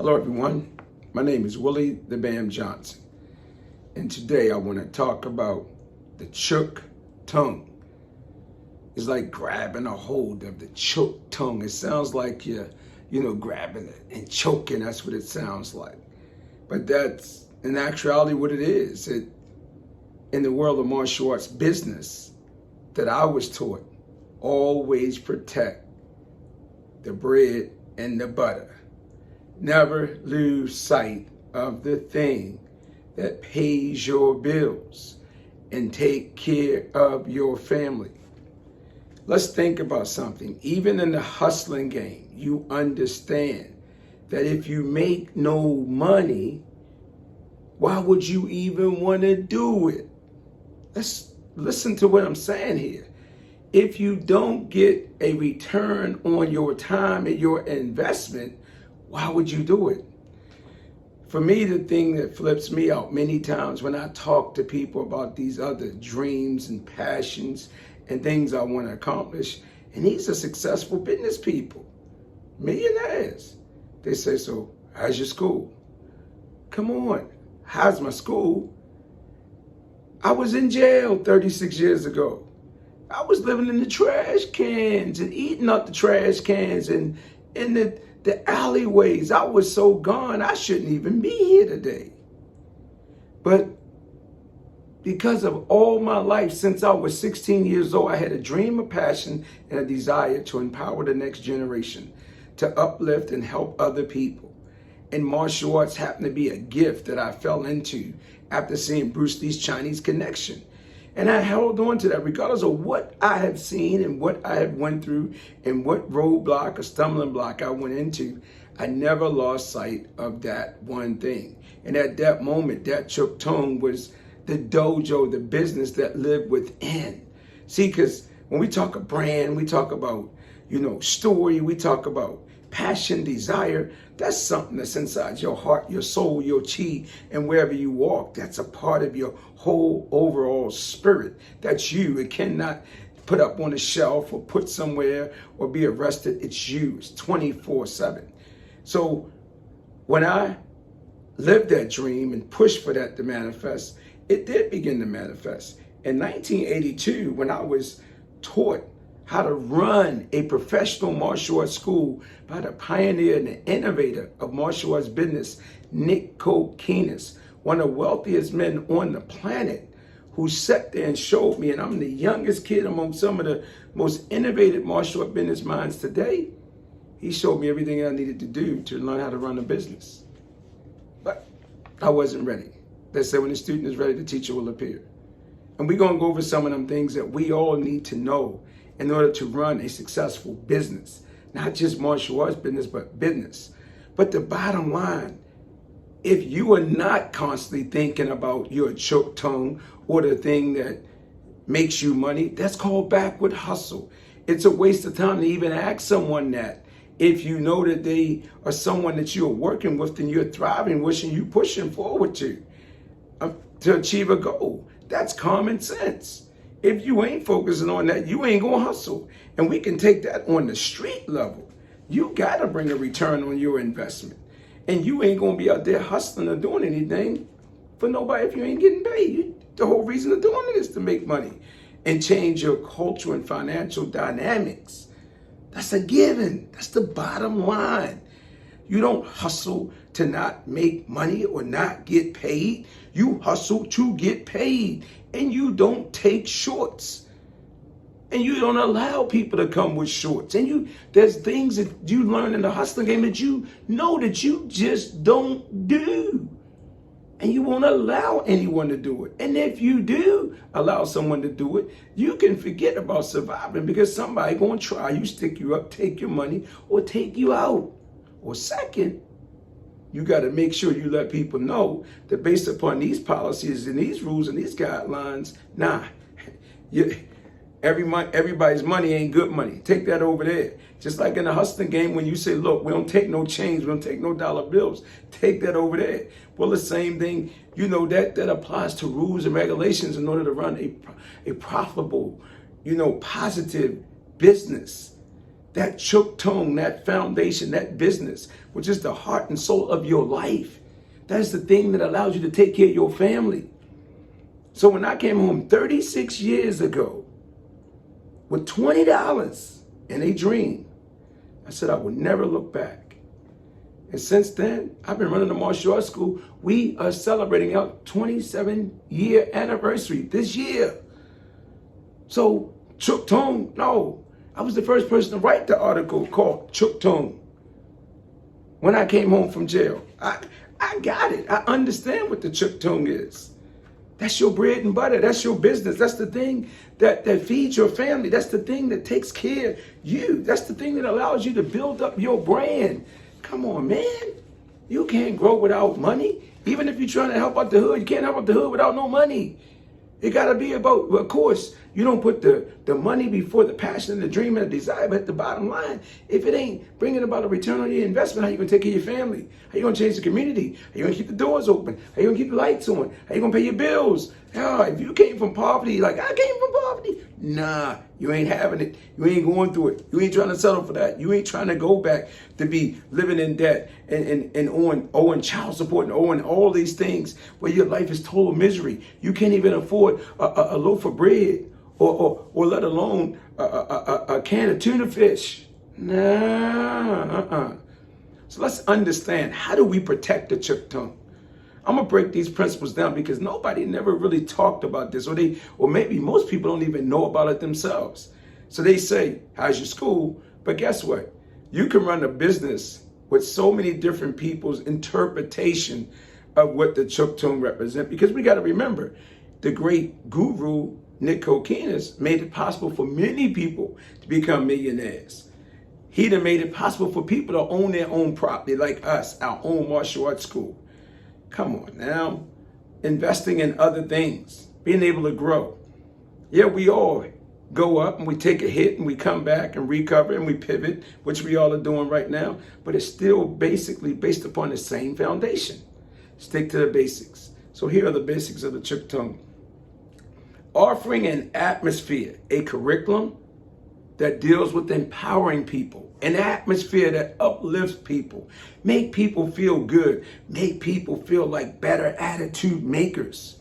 Hello everyone, my name is Willie the Bam Johnson, and today I want to talk about the CHOOK tongue. It's like grabbing a hold of the CHOOK tongue. It sounds like you're, grabbing it and choking. That's what it sounds like. But that's in actuality what it is. In the world of martial arts business that I was taught, always protect the bread and the butter. Never lose sight of the thing that pays your bills and take care of your family. Let's think about something. Even in the hustling game, you understand that if you make no money, why would you even want to do it? Let's listen to what I'm saying here. If you don't get a return on your time and your investment, why would you do it? For me, the thing that flips me out many times when I talk to people about these other dreams and passions and things I want to accomplish, and these are successful business people, millionaires. They say, so how's your school? Come on, how's my school? I was in jail 36 years ago. I was living in the trash cans and eating up the trash cans and in the alleyways. I was so gone, I shouldn't even be here today. But because of all my life, since I was 16 years old, I had a dream, a passion, and a desire to empower the next generation, to uplift and help other people. And martial arts happened to be a gift that I fell into after seeing Bruce Lee's Chinese Connection. And I held on to that regardless of what I have seen and what I have went through and what roadblock or stumbling block I went into. I never lost sight of that one thing. And at that moment, that CHOOK tongue was the dojo, the business that lived within. See, because when we talk a brand, we talk about, story, we talk about passion, desire, that's something that's inside your heart, your soul, your chi, and wherever you walk, that's a part of your whole overall spirit. That's you. It cannot put up on a shelf or put somewhere or be arrested. It's you. It's 24/7. So when I lived that dream and pushed for that to manifest, it did begin to manifest. In 1982, when I was taught how to run a professional martial arts school by the pioneer and the innovator of martial arts business, Nick Kokinis, one of the wealthiest men on the planet, who sat there and showed me, and I'm the youngest kid among some of the most innovative martial art business minds today. He showed me everything I needed to do to learn how to run a business. But I wasn't ready. They say when the student is ready, the teacher will appear. And we're going to go over some of them things that we all need to know in order to run a successful business. Not just martial arts business, but business. But the bottom line, if you are not constantly thinking about your CHOOK tongue or the thing that makes you money, that's called backward hustle. It's a waste of time to even ask someone that. If you know that they are someone that you're working with and you're thriving, wishing you pushing forward to achieve a goal. That's common sense. If you ain't focusing on that, you ain't gonna hustle. And we can take that on the street level. You gotta bring a return on your investment. And you ain't gonna be out there hustling or doing anything for nobody if you ain't getting paid. The whole reason of doing it is to make money and change your cultural and financial dynamics. That's a given. That's the bottom line. You don't hustle to not make money or not get paid. You hustle to get paid, and you don't take shorts. And you don't allow people to come with shorts. And there's things that you learn in the hustling game that you know that you just don't do. And you won't allow anyone to do it. And if you do allow someone to do it, you can forget about surviving because somebody gonna try you, stick you up, take your money, or take you out. Or second, you got to make sure you let people know that based upon these policies and these rules and these guidelines, everybody's money ain't good money. Take that over there. Just like in the hustling game, when you say, look, we don't take no change, we don't take no dollar bills. Take that over there. Well, the same thing, that applies to rules and regulations in order to run a profitable, positive business. that CHOOK tongue, that foundation, that business, which is the heart and soul of your life. That is the thing that allows you to take care of your family. So when I came home 36 years ago with $20 and a dream, I said I would never look back. And since then, I've been running the martial arts school. We are celebrating our 27-year anniversary this year. So CHOOK tongue, no. I was the first person to write the article called CHOOK tongue when I came home from jail. I got it. I understand what the CHOOK tongue is. That's your bread and butter. That's your business. That's the thing that feeds your family. That's the thing that takes care of you. That's the thing that allows you to build up your brand. Come on, man. You can't grow without money. Even if you're trying to help out the hood, you can't help out the hood without no money. It got to be about, of course, you don't put the money before the passion and the dream and the desire, but the bottom line, if it ain't bringing about a return on your investment, how you going to take care of your family? How you going to change the community? How you going to keep the doors open? How you going to keep the lights on? How you going to pay your bills? If you came from poverty, like I came from poverty, nah, you ain't having it. You ain't going through it. You ain't trying to settle for that. You ain't trying to go back to be living in debt and owing child support and owing all these things where your life is total misery. You can't even afford a loaf of bread or let alone a can of tuna fish. Nah. So let's understand, how do we protect the CHOOK tongue? I'm gonna break these principles down because nobody never really talked about this, or maybe most people don't even know about it themselves. So they say, how's your school? But guess what? You can run a business with so many different people's interpretation of what the CHOOK tongue represent, because we got to remember, the great guru Nick Kokinas made it possible for many people to become millionaires. He done made it possible for people to own their own property, like us, our own martial arts school. Come on now. Investing in other things, being able to grow. Yeah, we all go up and we take a hit and we come back and recover and we pivot, which we all are doing right now, but it's still basically based upon the same foundation. Stick to the basics. So here are the basics of the CHOOK tongue. Offering an atmosphere, a curriculum that deals with empowering people, an atmosphere that uplifts people, make people feel good, make people feel like better attitude makers.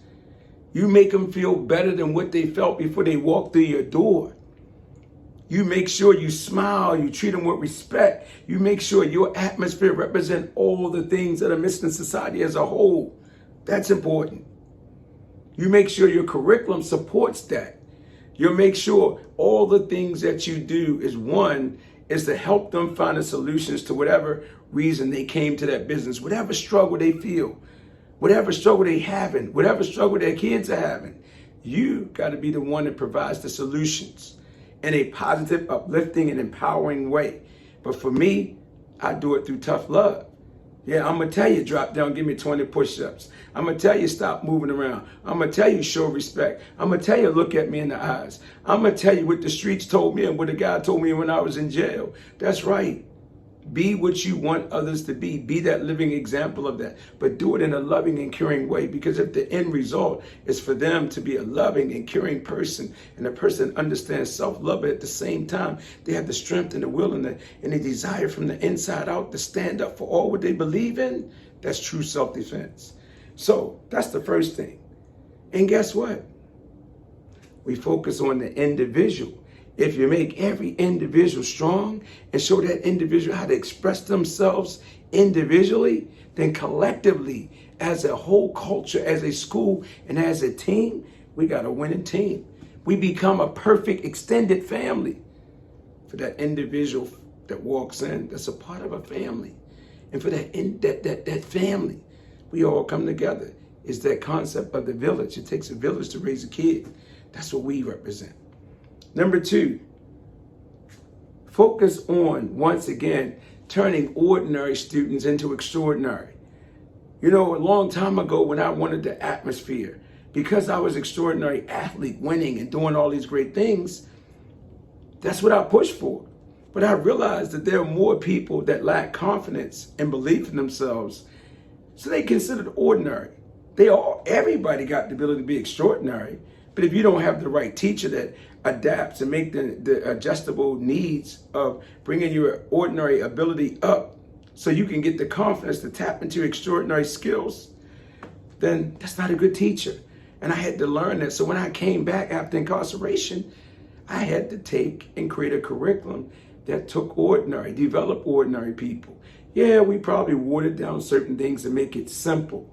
You make them feel better than what they felt before they walked through your door. You make sure you smile, you treat them with respect. You make sure your atmosphere represents all the things that are missing in society as a whole. That's important. You make sure your curriculum supports that. You make sure all the things that you do is to help them find the solutions to whatever reason they came to that business, whatever struggle they feel, whatever struggle they having, whatever struggle their kids are having. You got to be the one that provides the solutions in a positive, uplifting, and empowering way. But for me, I do it through tough love. Yeah, I'm going to tell you, drop down, give me 20 push-ups. I'm going to tell you, stop moving around. I'm going to tell you, show respect. I'm going to tell you, look at me in the eyes. I'm going to tell you what the streets told me and what the guy told me when I was in jail. That's right. Be what you want others to be. Be that living example of that. But do it in a loving and caring way, because if the end result is for them to be a loving and caring person, and a person understands self-love, but at the same time, they have the strength and the will and the desire from the inside out to stand up for all what they believe in, that's true self-defense. So that's the first thing. And guess what? We focus on the individual. If you make every individual strong and show that individual how to express themselves individually, then collectively, as a whole culture, as a school, and as a team, we got a winning team. We become a perfect extended family for that individual that walks in, that's a part of a family. And for that family, we all come together. It's that concept of the village. It takes a village to raise a kid. That's what we represent. Number 2, focus on, once again, turning ordinary students into extraordinary. You know, a long time ago when I wanted the atmosphere, because I was an extraordinary athlete, winning and doing all these great things, that's what I pushed for. But I realized that there are more people that lack confidence and belief in themselves, so they considered ordinary. Everybody got the ability to be extraordinary, But if you don't have the right teacher that adapts and make the adjustable needs of bringing your ordinary ability up so you can get the confidence to tap into extraordinary skills, then that's not a good teacher. And I had to learn that. So when I came back after incarceration, I had to take and create a curriculum that took develop ordinary people. Yeah, we probably watered down certain things to make it simple,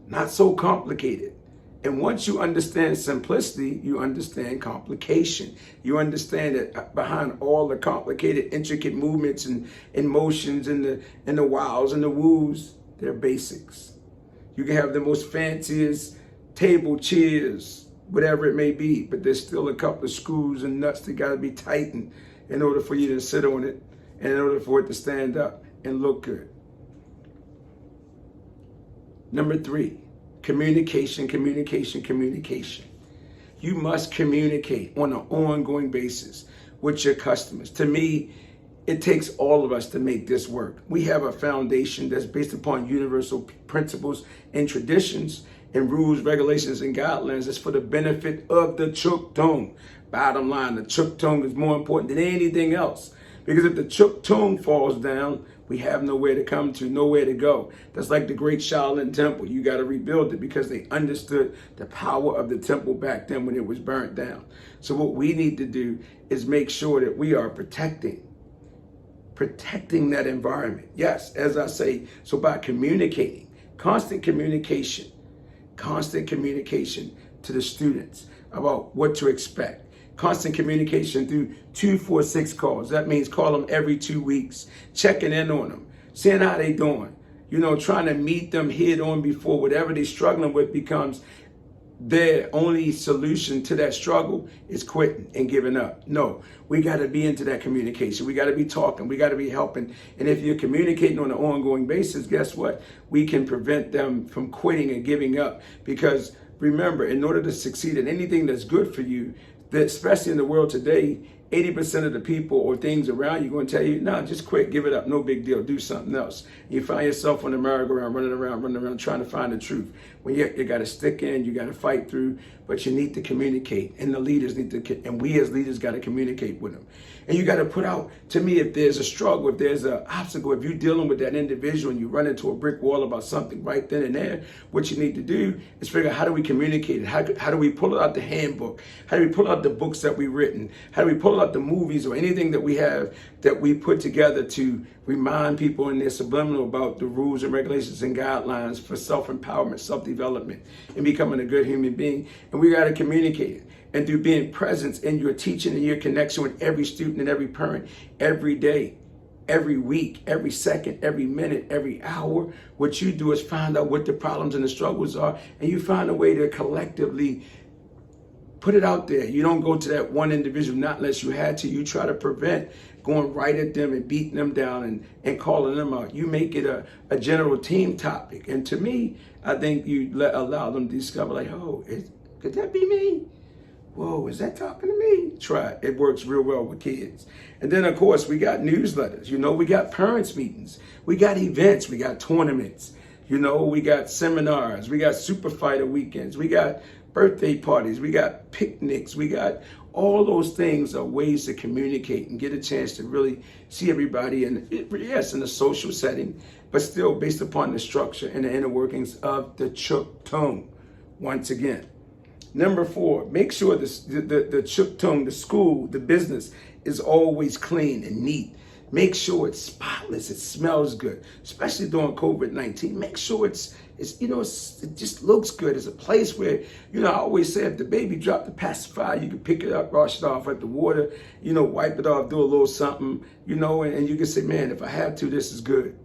not so complicated. And once you understand simplicity, you understand complication. You understand that behind all the complicated, intricate movements and motions and the wows and the woos, they're basics. You can have the most fanciest table, chairs, whatever it may be, but there's still a couple of screws and nuts that got to be tightened in order for you to sit on it and in order for it to stand up and look good. Number 3, communication, communication, communication. You must communicate on an ongoing basis with your customers. To me, it takes all of us to make this work. We have a foundation that's based upon universal principles and traditions and rules, regulations, and guidelines. It's for the benefit of the CHOOK TUNG. Bottom line, the CHOOK TUNG is more important than anything else. Because if the CHOOK TUNG falls down, we have nowhere to come to, nowhere to go. That's like the great Shaolin Temple. You got to rebuild it because they understood the power of the temple back then when it was burnt down. So what we need to do is make sure that we are protecting that environment. Yes, as I say, so by communicating, constant communication to the students about what to expect. Constant communication through 246 calls. That means call them every 2 weeks, checking in on them, seeing how they doing. Trying to meet them head on before whatever they're struggling with becomes their only solution to that struggle is quitting and giving up. No, we got to be into that communication. We got to be talking. We got to be helping. And if you're communicating on an ongoing basis, guess what? We can prevent them from quitting and giving up. Because remember, in order to succeed in anything that's good for you, that especially in the world today, 80% of the people or things around you are going to tell you, no, just quit, give it up, no big deal, do something else. You find yourself on the merry-go-round, running around, trying to find the truth. When you got to stick in, you got to fight through, but you need to communicate, and the leaders need to, and we as leaders got to communicate with them. And you got to put out, to me, if there's a struggle, if there's an obstacle, if you're dealing with that individual and you run into a brick wall about something right then and there, what you need to do is figure out how do we communicate it? How do we pull out the handbook? How do we pull out the books that we've written? How do we pull out the movies or anything that we have that we put together to remind people in their subliminal about the rules and regulations and guidelines for self-empowerment, self-development, and becoming a good human being? And we got to communicate it. And through being present in your teaching and your connection with every student and every parent, every day, every week, every second, every minute, every hour, what you do is find out what the problems and the struggles are, and you find a way to collectively put it out there. You don't go to that one individual, not unless you had to. You try to prevent going right at them and beating them down and calling them out. You make it a general team topic. And to me, I think you allow them to discover, like, oh, could that be me? Whoa, is that talking to me? Try it. It works real well with kids. And then, of course, we got newsletters. We got parents' meetings. We got events. We got tournaments. We got seminars. We got super fighter weekends. We got birthday parties. We got picnics. We got all those things are ways to communicate and get a chance to really see everybody in a social setting, but still based upon the structure and the inner workings of the CHOOK TUNG. Once again. Number 4, make sure the CHOOK TUNG, the school, the business is always clean and neat. Make sure it's spotless, it smells good, especially during COVID-19. Make sure it just looks good. It's a place where, I always say if the baby dropped the pacifier, you can pick it up, wash it off at the water, wipe it off, do a little something, and you can say, man, if I have to, this is good.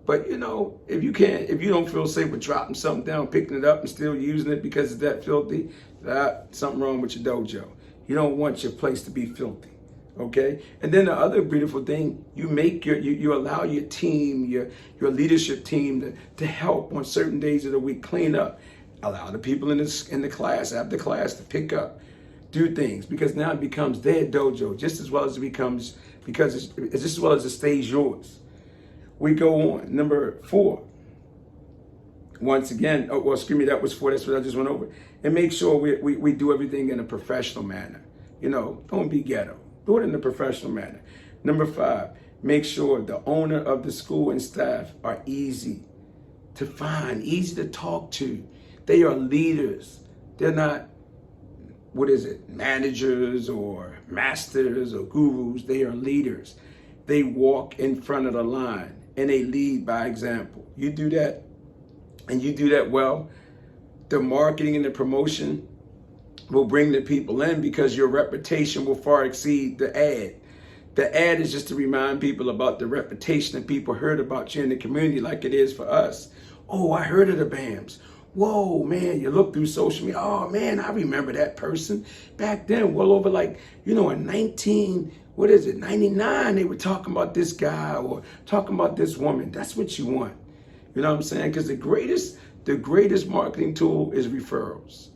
But, if you don't feel safe with dropping something down, picking it up and still using it because it's that filthy, something wrong with your dojo. You don't want your place to be filthy, okay? And then the other beautiful thing, you allow your team, your leadership team to help on certain days of the week clean up. Allow the people in the class, after class, to pick up, do things, because now it becomes their dojo just as well as it stays yours. We go on. Number 4, once again, oh, well, excuse me, that's what I just went over. And make sure we do everything in a professional manner. You know, don't be ghetto. Do it in a professional manner. Number 5, make sure the owner of the school and staff are easy to find, easy to talk to. They are leaders. They're not, managers or masters or gurus. They are leaders. They walk in front of the line and they lead by example. You do that and you do that well, the marketing and the promotion will bring the people in because your reputation will far exceed the ad. The ad is just to remind people about the reputation that people heard about you in the community, like it is for us. Oh, I heard of the BAMs. Whoa, man, you look through social media. Oh, man, I remember that person. Back then, well over in 99, they were talking about this guy or talking about this woman. That's what you want. You know what I'm saying? Because the greatest marketing tool is referrals.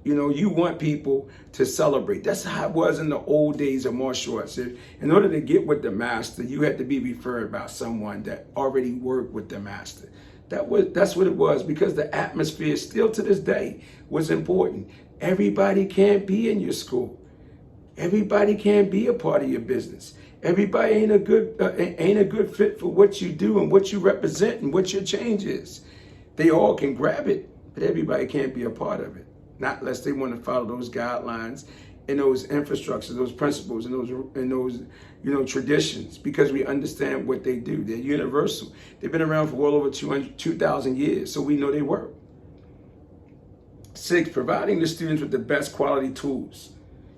You know, you want people to celebrate. That's how it was in the old days of martial arts. In order to get with the master, you had to be referred by someone that already worked with the master. That's what it was, because the atmosphere still to this day was important. Everybody can't be in your school. Everybody can't be a part of your business. Everybody ain't a good fit for what you do and what you represent and what your change is. They all can grab it, but everybody can't be a part of it. Not unless they want to follow those guidelines and those infrastructures, those principles, and those traditions, because we understand what they do. They're universal. They've been around for well over 2,000 years, so we know they work. 6, providing the students with the best quality tools.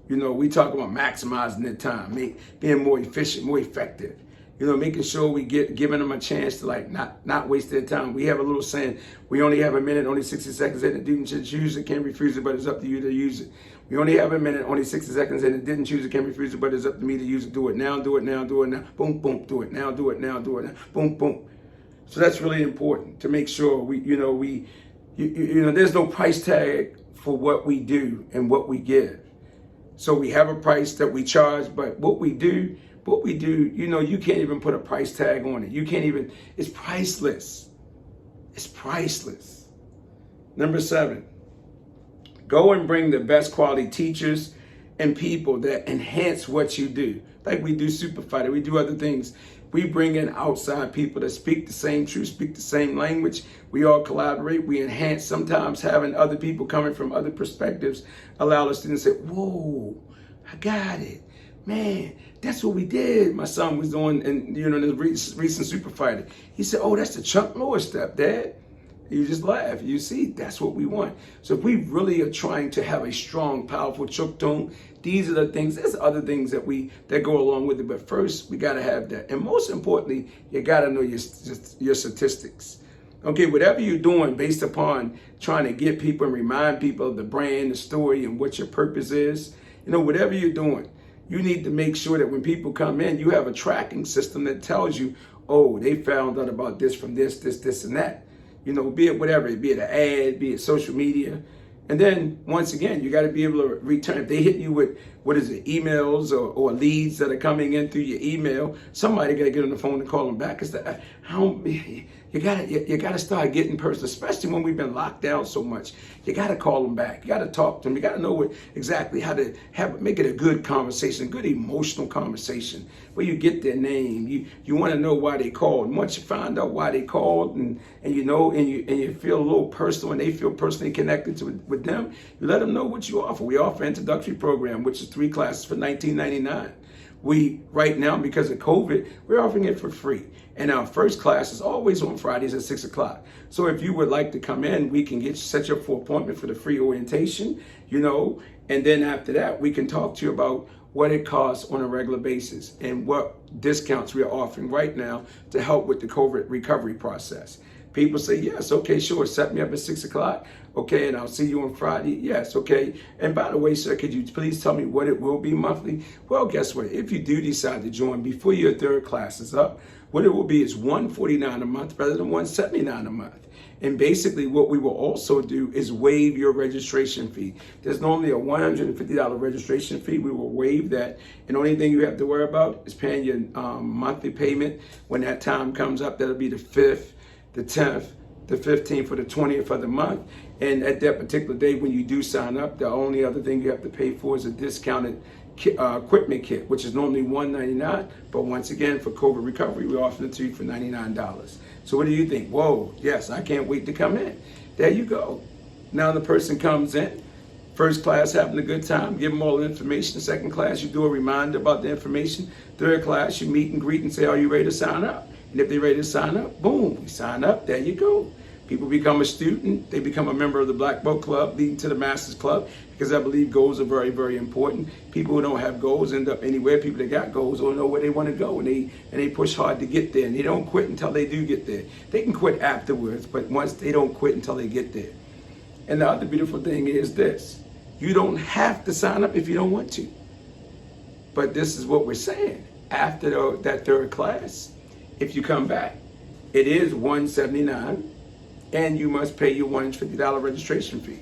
You know, we talk about maximizing their time, being more efficient, more effective. You know, making sure we giving them a chance to not waste their time. We have a little saying, we only have a minute, only 60 seconds in it. Didn't choose it, can't refuse it, but it's up to you to use it. We only have a minute, only 60 seconds in it. Didn't choose it, can't refuse it, but it's up to me to use it. Do it now, do it now, do it now. Boom, boom, do it now, do it now, do it now. Boom, boom. So that's really important to make sure there's no price tag for what we do and what we give. So we have a price that we charge, but what we do, you can't even put a price tag on it. It's priceless. It's priceless. Number 7, go and bring the best quality teachers and people that enhance what you do. Like we do Super Fighter, we do other things. We bring in outside people that speak the same truth, speak the same language. We all collaborate, we enhance. Sometimes having other people coming from other perspectives allow the students to say, whoa, I got it. Man, that's what we did. My son was doing in the recent Super Fighter. He said, oh, that's the Chuck Lord step, Dad. You just laugh. You see, that's what we want. So if we really are trying to have a strong, powerful CHOOK tone, these are the things. There's other things that go along with it. But first, we got to have that. And most importantly, you got to know your statistics. Okay, whatever you're doing based upon trying to get people and remind people of the brand, the story, and what your purpose is, whatever you're doing, you need to make sure that when people come in, you have a tracking system that tells you, oh, they found out about this from this, and that. Be it whatever, be it an ad, be it social media. And then once again, you got to be able to return. If they hit you with, emails or leads that are coming in through your email, somebody got to get on the phone and call them back. You got to start getting personal, especially when we've been locked down so much. You got to call them back. You got to talk to them. You got to know exactly how to make it a good conversation, a good emotional conversation where you get their name. You want to know why they called. And once you find out why they called and you feel a little personal and they feel personally connected with them, you let them know what you offer. We offer Introductory Program, which is 3 classes for $19.99. We, right now, because of COVID, we're offering it for free. And our first class is always on Fridays at 6 o'clock. So if you would like to come in, we can set you up for appointment for the free orientation, and then after that, we can talk to you about what it costs on a regular basis and what discounts we are offering right now to help with the COVID recovery process. People say, yes, okay, sure, set me up at 6 o'clock, okay, and I'll see you on Friday. Yes, okay. And by the way, sir, could you please tell me what it will be monthly? Well, guess what? If you do decide to join before your 3rd class is up, what it will be is $149 a month rather than $179 a month. And basically what we will also do is waive your registration fee. There's normally a $150 registration fee. We will waive that. And the only thing you have to worry about is paying your monthly payment when that time comes up. That'll be the 5th, the 10th, the 15th or the 20th of the month. And at that particular day, when you do sign up, the only other thing you have to pay for is a discounted equipment kit, which is normally $199. But once again, for COVID recovery, we offer it to you for $99. So what do you think? Whoa, yes, I can't wait to come in. There you go. Now the person comes in, first class having a good time, give them all the information. Second class, you do a reminder about the information. Third class, you meet and greet and say, are you ready to sign up? And if they're ready to sign up, boom, we sign up, there you go. People become a student, they become a member of the Black Belt Club, leading to the Masters Club, because I believe goals are very, very important. People who don't have goals end up anywhere. People that got goals don't know where they want to go, and they push hard to get there, and they don't quit until they do get there. They can quit afterwards, but once they don't quit until they get there. And the other beautiful thing is this: you don't have to sign up if you don't want to. But this is what we're saying. After that third class, if you come back, it is $179, and you must pay your $150 registration fee.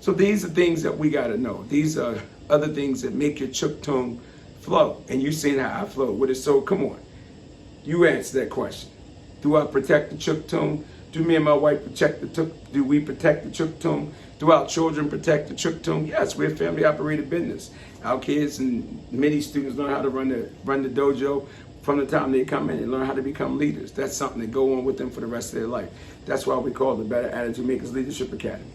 So these are things that we got to know. These are other things that make your CHOOK tongue flow. And you've seen how I flow with it. So come on, you answer that question. Do I protect the CHOOK tongue? Do me and my wife protect the CHOOK? Do we protect the CHOOK tongue? Do our children protect the CHOOK tongue? Yes, we're a family operated business. Our kids and many students learn how to run the dojo. From the time they come in and learn how to become leaders. That's something that go on with them for the rest of their life. That's why we call the Better Attitude Makers Leadership Academy.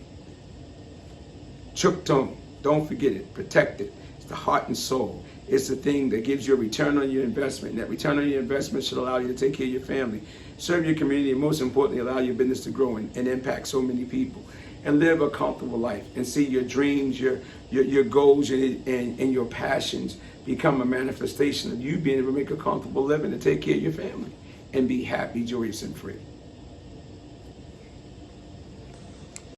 CHOOK tongue, don't forget it, protect it. It's the heart and soul. It's the thing that gives you a return on your investment. And that return on your investment should allow you to take care of your family, serve your community, and most importantly, allow your business to grow and impact so many people. And live a comfortable life and see your dreams, your goals, and your passions become a manifestation of you being able to make a comfortable living and take care of your family and be happy, joyous, and free.